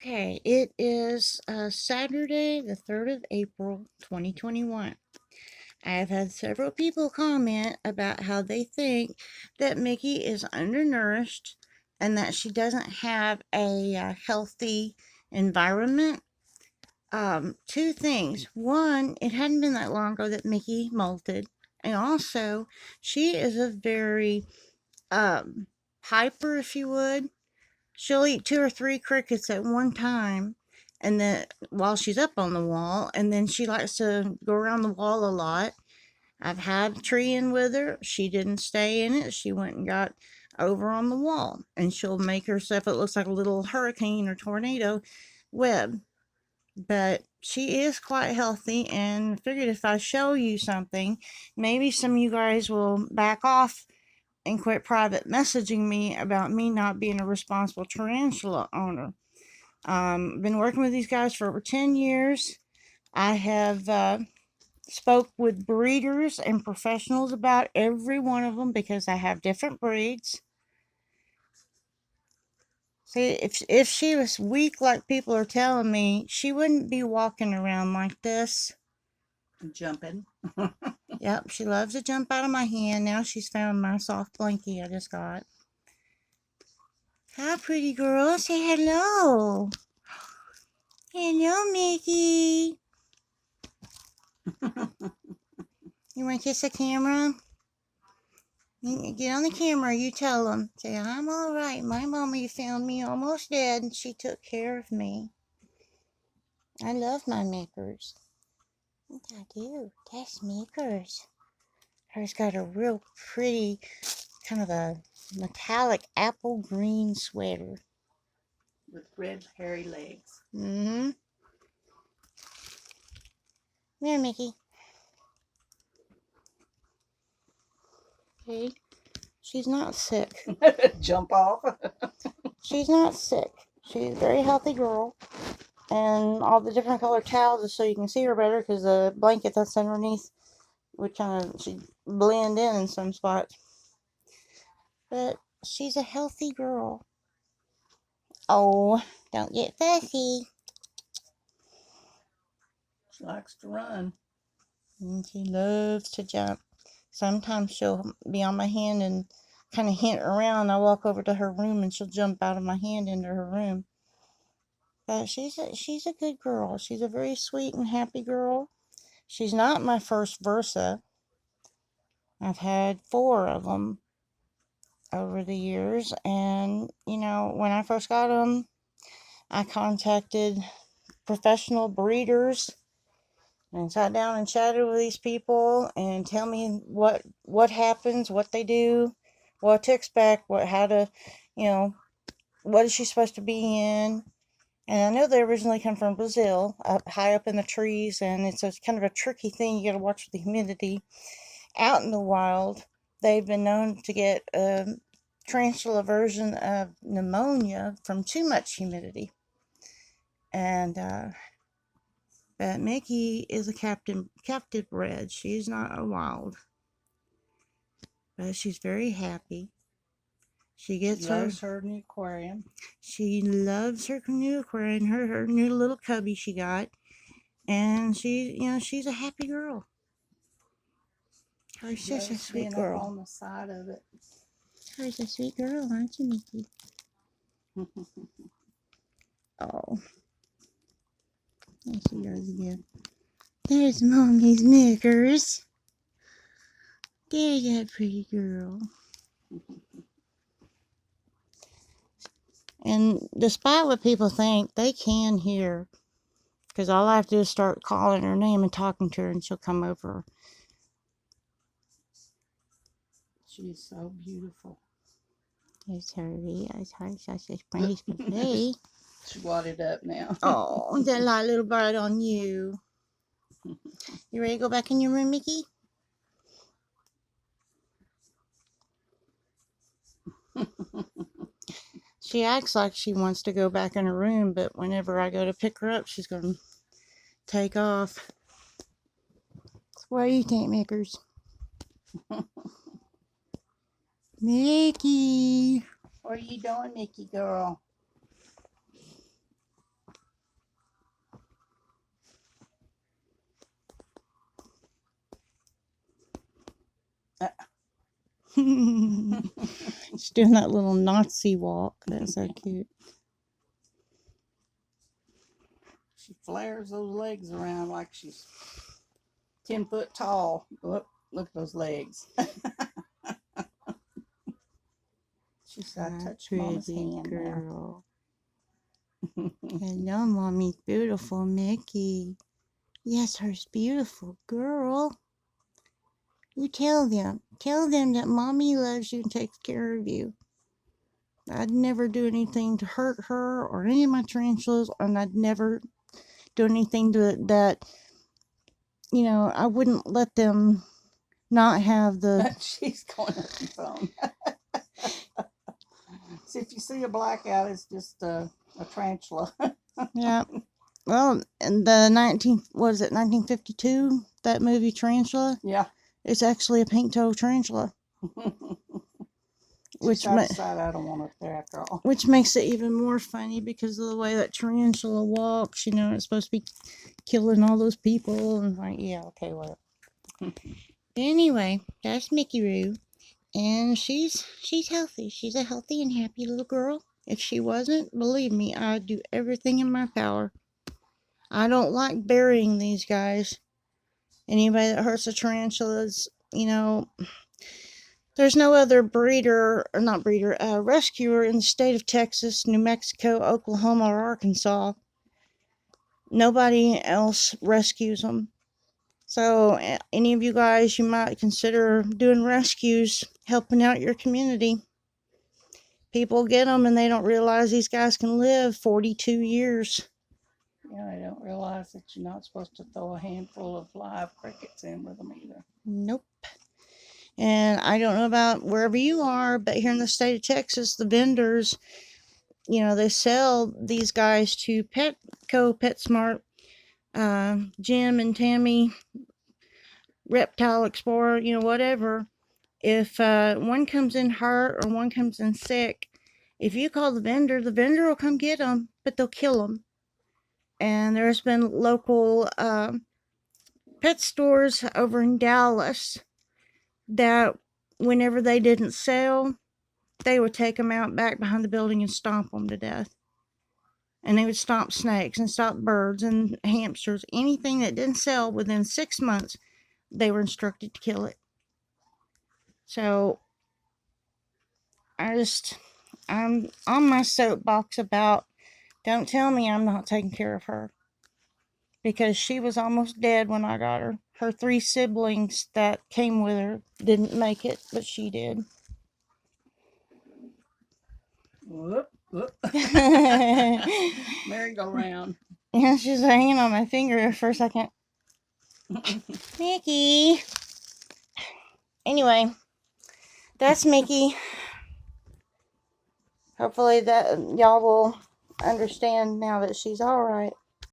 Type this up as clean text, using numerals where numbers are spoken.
Okay, it is Saturday, the 3rd of April, 2021. I have had several people comment about how they think that Mickey is undernourished and that she doesn't have a healthy environment. Two things. One, it hadn't been that long ago that Mickey molted, and also she is a very hyper, if you would. She'll eat two or three crickets at one time, and then while she's up on the wall, and then she likes to go around the wall a lot. I've had a tree in with her. She didn't stay in it. She went and got over on the wall, and she'll make herself, it looks like a little hurricane or tornado web. But she is quite healthy, and figured if I show you something, maybe some of you guys will back off and quit private messaging me about me not being a responsible tarantula owner. Been working with these guys for over 10 years. I have spoke with breeders and professionals about every one of them because I have different breeds. See, if she was weak like people are telling me, she wouldn't be walking around like this. Jumping. Yep, she loves to jump out of my hand. Now she's found my soft blankie I just got. Hi, pretty girl. Say hello. Hello, Mickey. You want to kiss the camera? Get on the camera. You tell them. Say, I'm all right. My mommy found me almost dead, and she took care of me. I love my Mickers. I do. That's Mickers. Her's got a real pretty, kind of a metallic apple green sweater. With red hairy legs. Mm-hmm. There, Mickey. Okay. She's not sick. Jump off. She's not sick. She's a very healthy girl. And all the different colored towels is so you can see her better because the blanket that's underneath would kind of she blend in some spots. But she's a healthy girl. Oh, don't get fussy. She likes to run. And she loves to jump. Sometimes she'll be on my hand and kind of hint around. I walk over to her room and she'll jump out of my hand into her room. But she's a good girl. She's a very sweet and happy girl. She's not my first Versa. I've had 4 of them over the years, and when I first got them, I contacted professional breeders and sat down and chatted with these people and tell me what happens, what they do, what to expect, how to, what is she supposed to be in. And I know they originally come from Brazil, up high up in the trees, and it's kind of a tricky thing. You got to watch with the humidity. Out in the wild, they've been known to get a tarantula version of pneumonia from too much humidity. And but Mickey is a captive bred. She's not a wild, but she's very happy. She loves her new aquarium. She loves her new aquarium, her new little cubby she got, and she's a happy girl. She's such a sweet girl. On the side of it. She's a sweet girl, aren't you, Mickey? Oh. There she goes again. There's Mommy's Mickers. There's that pretty girl. And despite what people think, they can hear. Because all I have to do is start calling her name and talking to her, and she'll come over. She's so beautiful. There's Herbie. There's such a pretty face. She wadded up now. Oh, that light little bird on you. You ready to go back in your room, Mickey? She acts like she wants to go back in her room, but whenever I go to pick her up, she's going to take off. So what do you think, Mickers? Mickey. What are you doing, Mickey girl? She's doing that little Nazi walk. That's so cute. She flares those legs around like she's 10 foot tall. Look at those legs. She said, I touched Mama's hand girl. Hello, Mommy's beautiful Mickey. Yes, her's beautiful girl. You tell them that Mommy loves you and takes care of you. I'd never do anything to hurt her or any of my tarantulas, and I'd never do anything that, you know, I wouldn't let them not have the... She's going on the phone. See, if you see a blackout, it's just a tarantula. Yeah. Well, in the 1952, that movie Tarantula? Yeah. It's actually a Pinktoe tarantula. Which I decided I don't want it there after all. Which makes it even more funny because of the way that tarantula walks. You know, it's supposed to be killing all those people. And like, yeah, okay, well. Anyway, that's Mickey Roo. And she's healthy. She's a healthy and happy little girl. If she wasn't, believe me, I'd do everything in my power. I don't like burying these guys. Anybody that hurts the tarantulas, you know, there's no other rescuer in the state of Texas, New Mexico, Oklahoma, or Arkansas. Nobody else rescues them. So, any of you guys, you might consider doing rescues, helping out your community. People get them and they don't realize these guys can live 42 years. Yeah, they don't realize that you're not supposed to throw a handful of live crickets in with them either. Nope. And I don't know about wherever you are, but here in the state of Texas, the vendors, you know, they sell these guys to Petco, PetSmart, Jim and Tammy, Reptile Explorer, you know, whatever. If one comes in hurt or one comes in sick, if you call the vendor will come get them, but they'll kill them. And there's been local pet stores over in Dallas that whenever they didn't sell, they would take them out back behind the building and stomp them to death. And they would stomp snakes and stomp birds and hamsters. Anything that didn't sell within 6 months, they were instructed to kill it. So, I'm on my soapbox about, don't tell me I'm not taking care of her. Because she was almost dead when I got her. Her 3 siblings that came with her didn't make it, but she did. Whoop, whoop. Merry-go-round. Yeah, she's hanging on my finger for a second. Mickey. Anyway, that's Mickey. Hopefully that y'all will understand now that she's alright.